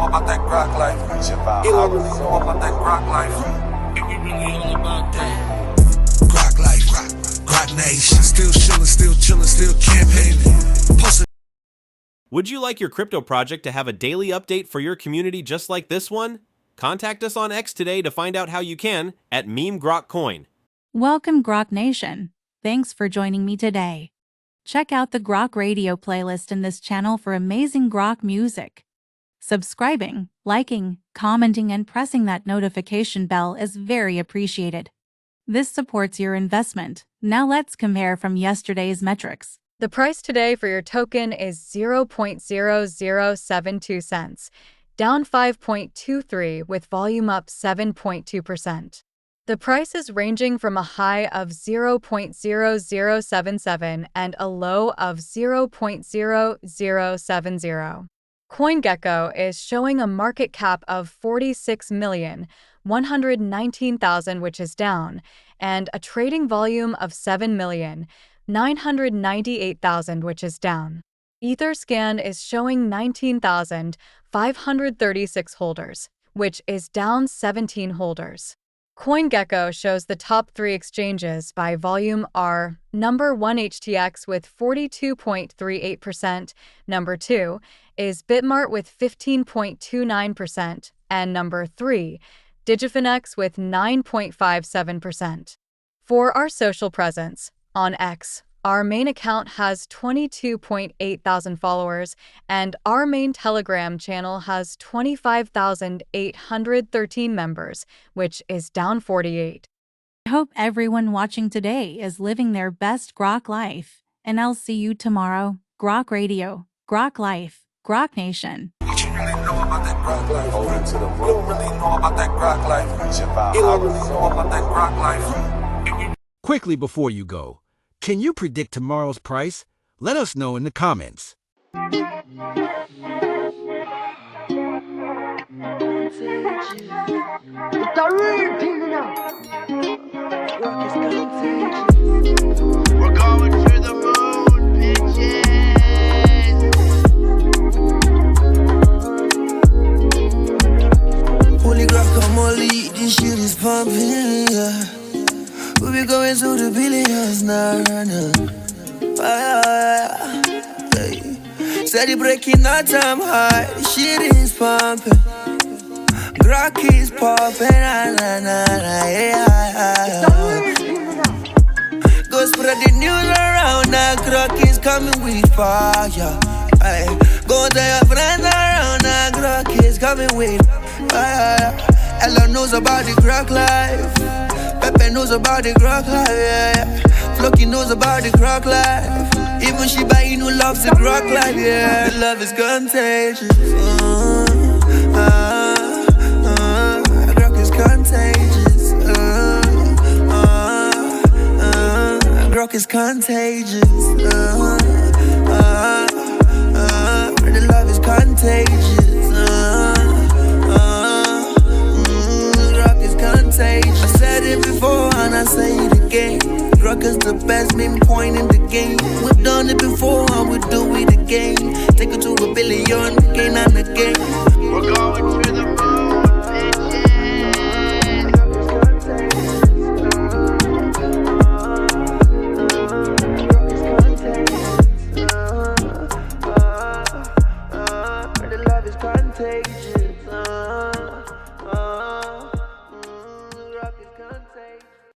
know about that Grok life. Elon really know about that Grok life. And we really all about that. Grok life, Grok Nation. Still chillin', still chillin', still campaigning. Would you like your crypto project to have a daily update for your community just like this one? Contact us on X today to find out how you can at meme Grok Coin. Welcome, Grok Nation. Thanks for joining me today. Check out the GROKRadio playlist in this channel for amazing Grok music. Subscribing, liking, commenting, and pressing that notification bell is very appreciated. This supports your investment. Now let's compare from yesterday's metrics. The price today for your token is 0.0072 cents, down 5.23 with volume up 7.2%. The price is ranging from a high of 0.0077 and a low of 0.0070. CoinGecko is showing a market cap of 46,119,000, which is down, and a trading volume of 7,998,000, which is down. Etherscan is showing 19,536 holders, which is down 17 holders. CoinGecko shows the top 3 exchanges by volume are number 1 HTX with 42.38%, number 2 is Bitmart with 15.29%, and number 3, DigiFinex with 9.57%. For our social presence, on X, our main account has 22.8 thousand followers, and our main Telegram channel has 25,813 members, which is down 48. I hope everyone watching today is living their best Grok life, and I'll see you tomorrow. Grok Radio, Grok Life, Grok Nation. What you really know about that Grok life? You don't really know about that Grok life. Elon really know about that Grok life. Quickly before you go, can you predict tomorrow's price? Let us know in the comments. We're going to the moon, bitches. Holy Grok, I'm all elite, this shit is pumping, yeah. We be going to the billions now, hey. Steady breaking our time high, the shit is pumping. Grok is popping, yeah. Go spread the news around, now Grok is coming with fire, hey. Go tell your friends around, now Grok is coming with fire. Ella knows about the Grok life. Pepe knows about the Grok life, yeah. Floki knows about the Grok life. Even Shiba Inu loves the Grok life, yeah. The love is contagious. Grok is contagious. Grok is contagious. The love is contagious. Grok is contagious. I said it before and I say it again. Grok is the best meme coin in the game. We've done it before and we'll do it again. Take it to $1 billion again and again. We're going to the moon, bitches. The love is contagious.